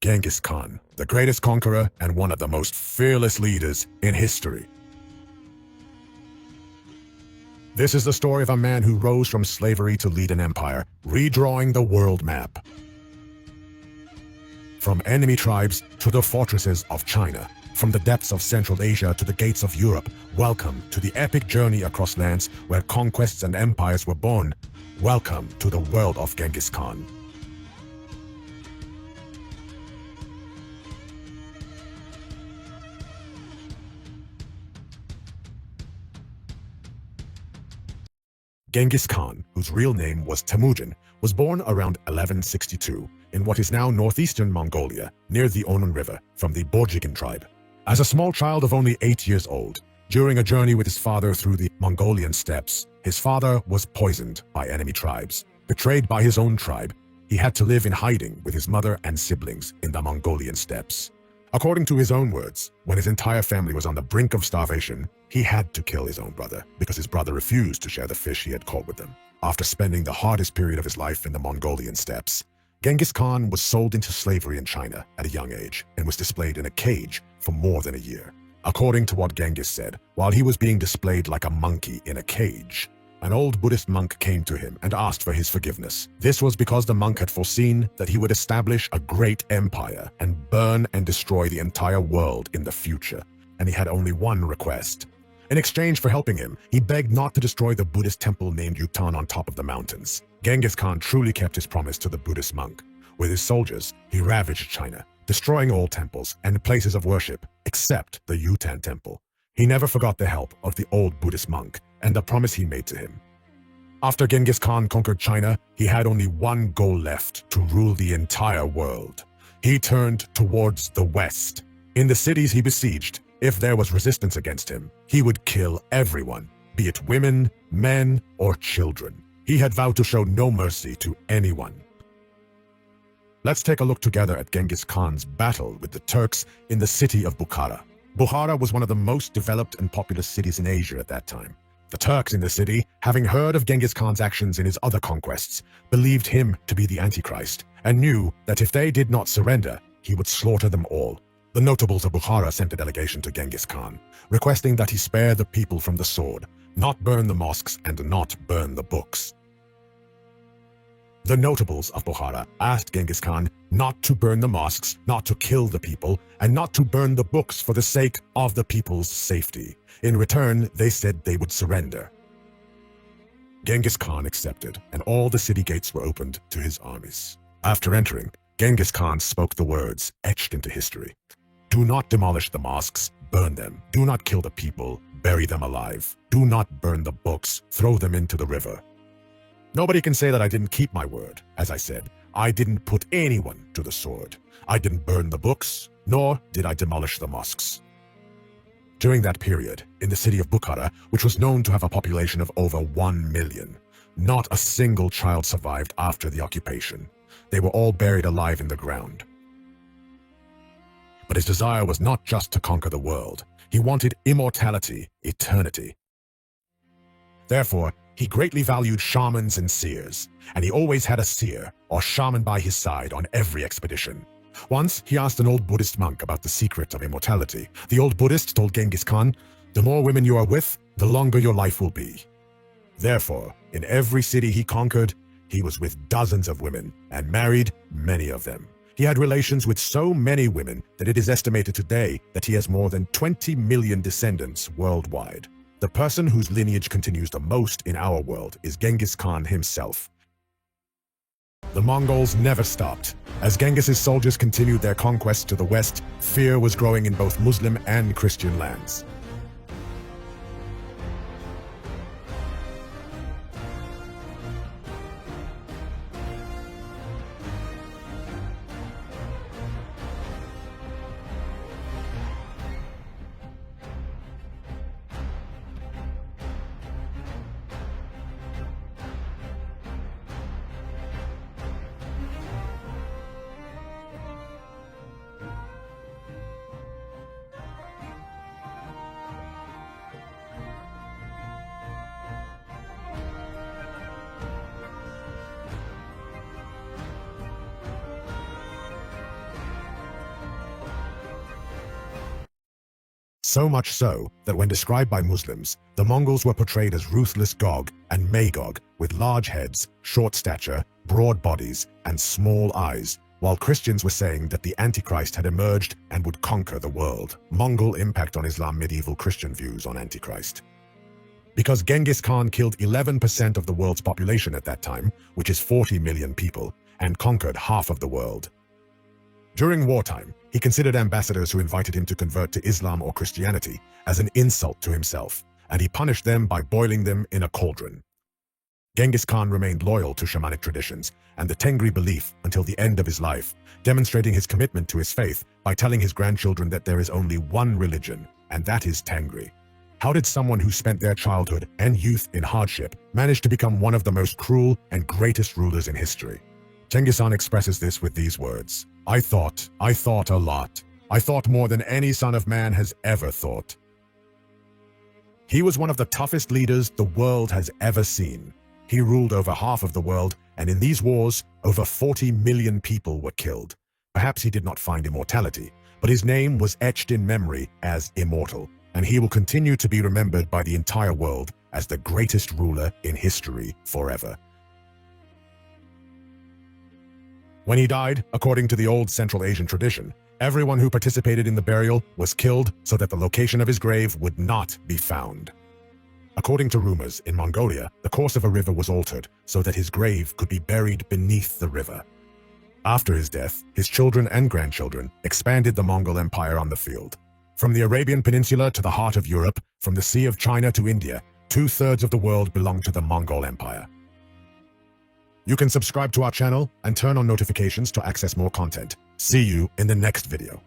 Genghis Khan, the greatest conqueror and one of the most fearless leaders in history. This is the story of a man who rose from slavery to lead an empire, redrawing the world map. From enemy tribes to the fortresses of China, from the depths of Central Asia to the gates of Europe, welcome to the epic journey across lands where conquests and empires were born. Welcome to the world of Genghis Khan. Genghis Khan, whose real name was Temujin, was born around 1162 in what is now northeastern Mongolia, near the Onon River, from the Vaanchig tribe. As a small child of only 8 years old, during a journey with his father through the Mongolian steppes, his father was poisoned by enemy tribes. Betrayed by his own tribe, he had to live in hiding with his mother and siblings in the Mongolian steppes. According to his own words, when his entire family was on the brink of starvation, he had to kill his own brother because his brother refused to share the fish he had caught with them. After spending the hardest period of his life in the Mongolian steppes, Genghis Khan was sold into slavery in China at a young age and was displayed in a cage for more than a year. According to what Genghis said, while he was being displayed like a monkey in a cage, an old Buddhist monk came to him and asked for his forgiveness. This was because the monk had foreseen that he would establish a great empire and burn and destroy the entire world in the future, and he had only one request. In exchange for helping him, he begged not to destroy the Buddhist temple named Yutan on top of the mountains. Genghis Khan truly kept his promise to the Buddhist monk. With his soldiers, he ravaged China, destroying all temples and places of worship, except the Yutan temple. He never forgot the help of the old Buddhist monk and the promise he made to him. After Genghis Khan conquered China, he had only one goal left: to rule the entire world. He turned towards the west. In the cities he besieged, if there was resistance against him, he would kill everyone, be it women, men, or children. He had vowed to show no mercy to anyone. Let's take a look together at Genghis Khan's battle with the Turks in the city of Bukhara. Bukhara was one of the most developed and populous cities in Asia at that time. The Turks in the city, having heard of Genghis Khan's actions in his other conquests, believed him to be the Antichrist and knew that if they did not surrender, he would slaughter them all. The notables of Bukhara sent a delegation to Genghis Khan, requesting that he spare the people from the sword, not burn the mosques, and not burn the books. The notables of Bukhara asked Genghis Khan not to burn the mosques, not to kill the people, and not to burn the books for the sake of the people's safety. In return, they said they would surrender. Genghis Khan accepted, and all the city gates were opened to his armies. After entering, Genghis Khan spoke the words etched into history. Do not demolish the mosques, burn them. Do not kill the people, bury them alive. Do not burn the books, throw them into the river. Nobody can say that I didn't keep my word. As I said, I didn't put anyone to the sword. I didn't burn the books, nor did I demolish the mosques. During that period, in the city of Bukhara, which was known to have a population of over 1 million, not a single child survived after the occupation. They were all buried alive in the ground. But his desire was not just to conquer the world. He wanted immortality, eternity. Therefore, he greatly valued shamans and seers, and he always had a seer or shaman by his side on every expedition. Once, he asked an old Buddhist monk about the secret of immortality. The old Buddhist told Genghis Khan, "The more women you are with, the longer your life will be." Therefore, in every city he conquered, he was with dozens of women and married many of them. He had relations with so many women that it is estimated today that he has more than 20 million descendants worldwide. The person whose lineage continues the most in our world is Genghis Khan himself. The Mongols never stopped. As Genghis's soldiers continued their conquest to the west, fear was growing in both Muslim and Christian lands. So much so that when described by Muslims, the Mongols were portrayed as ruthless Gog and Magog with large heads, short stature, broad bodies, and small eyes, while Christians were saying that the Antichrist had emerged and would conquer the world. Mongol impact on Islam. Medieval Christian views on Antichrist. Because Genghis Khan killed 11% of the world's population at that time, which is 40 million people, and conquered half of the world. During wartime, he considered ambassadors who invited him to convert to Islam or Christianity as an insult to himself, and he punished them by boiling them in a cauldron. Genghis Khan remained loyal to shamanic traditions and the Tengri belief until the end of his life, demonstrating his commitment to his faith by telling his grandchildren that there is only one religion, and that is Tengri. How did someone who spent their childhood and youth in hardship manage to become one of the most cruel and greatest rulers in history? Genghis Khan expresses this with these words: I thought a lot. I thought more than any son of man has ever thought. He was one of the toughest leaders the world has ever seen. He ruled over half of the world, and in these wars, over 40 million people were killed. Perhaps he did not find immortality, but his name was etched in memory as immortal, and he will continue to be remembered by the entire world as the greatest ruler in history forever. When he died, according to the old Central Asian tradition, everyone who participated in the burial was killed so that the location of his grave would not be found. According to rumors, in Mongolia, the course of a river was altered so that his grave could be buried beneath the river. After his death, his children and grandchildren expanded the Mongol Empire on the field. From the Arabian Peninsula to the heart of Europe, from the Sea of China to India, 2/3 of the world belonged to the Mongol Empire. You can subscribe to our channel and turn on notifications to access more content. See you in the next video.